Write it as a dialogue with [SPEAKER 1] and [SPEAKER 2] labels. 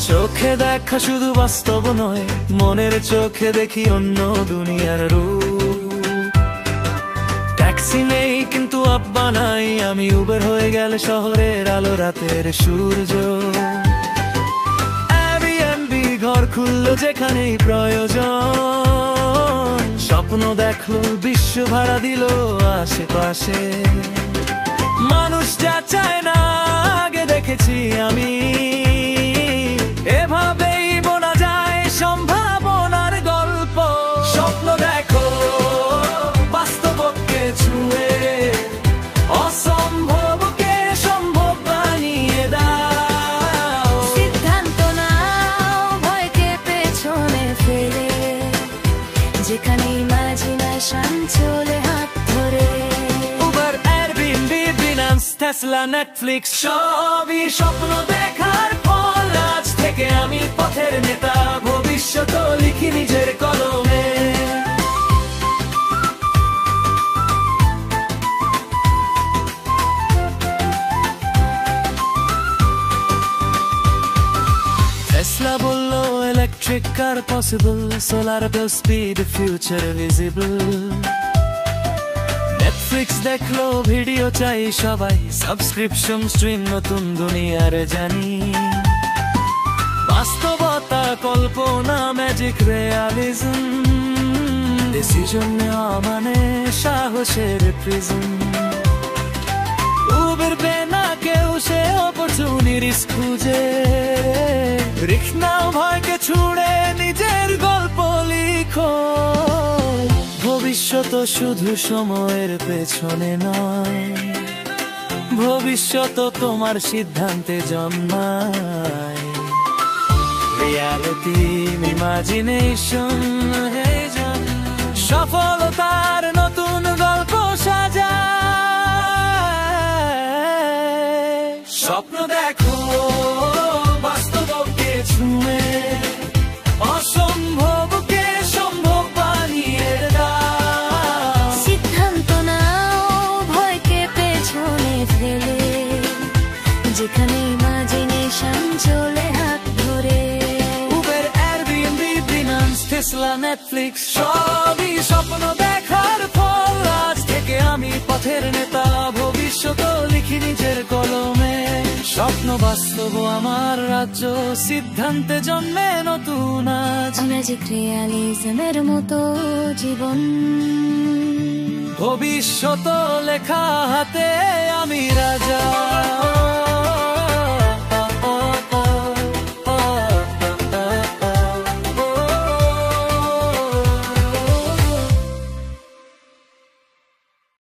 [SPEAKER 1] চোখে দেখা শুধু বাস্তব নয়, মনের চোখে দেখি অন্য দুনিয়ার রূপ। ট্যাক্সি নেই কিন্তু আব্বা নাই, আমি উবের হয়ে গেলে শহরের আলো রাতের সূর্য। এয়ারবিএনবি ঘর খুললো যেখানেই প্রয়োজন, স্বপ্ন দেখলো বিশ্ব ভাড়া দিল আশেপাশে। মানুষ যা চায় না আগে দেখেছি আমি, এভাবেই বোনা যায় সম্ভাবনার গল্প। স্বপ্ন দেখো বাস্তবকে ছুঁয়ে, অসম্ভবকে সম্ভব বানিয়ে দাও।
[SPEAKER 2] সিদ্ধান্ত নাও ভয়কে পেছনে ফেলে, যেখানে ইমাজিনেশন চলে হাত ধরে।
[SPEAKER 1] Uber, Airbnb, Binance, Tesla, Netflix সবই স্বপ্ন দেখার ফল। আজ থেকে আমি পথের নেতা, ভবিষ্যৎ লিখি নিজের কলমে। টেসলা বললো ইলেকট্রিক কার possible, solar plus speed, future visible. Netflix দেখলো ভিডিও চাই সবাই, সাবস্ক্রিপশন স্ট্রিম, নতুন দুনিয়ার জানি। বাস্তবতা, কল্পনা, ম্যাজিক, রিয়ালিজম, ডিসিশন নেওয়া মানে সাহসের প্রিজম। উবের না কেউ সে অপরচুনিটিস খুঁজে, রিস্ক নাও ভয়কে ছুড়ে নিজের গল্প লিখো। ভবিষ্যৎ শুধু সময়ের পেছনে নয়, ভবিষ্যৎ তোমার সিদ্ধান্তে জন্মায়। রিয়ালিটি, ইমাজিনেশন, সফলতার নতুন গল্প সাজায়। স্বপ্ন দেখো বাস্তবকে ছুঁয়ে, অসম্ভবকে সম্ভব বানিয়ে দাও।
[SPEAKER 2] সিদ্ধান্ত নাও ভয়কে পেছনে ফেলে, যেখানে ইমাজিনেশন চলে হাত ধরে।
[SPEAKER 1] Uber, Airbnb, Binance, Tesla, Netflix সবই স্বপ্ন দেখার ফল। আজ থেকে আমি পথের নেতা, ভবিষ্যৎ লিখি নিজের কলমে। স্বপ্ন বাস্তব আমার রাজ্য, সিদ্ধান্তে জন্মে নতুন আজ।
[SPEAKER 2] ম্যাজিক রিয়ালিজমের মতো জীবন,
[SPEAKER 1] ভবিষ্যৎ লেখা হাতে আমি রাজা।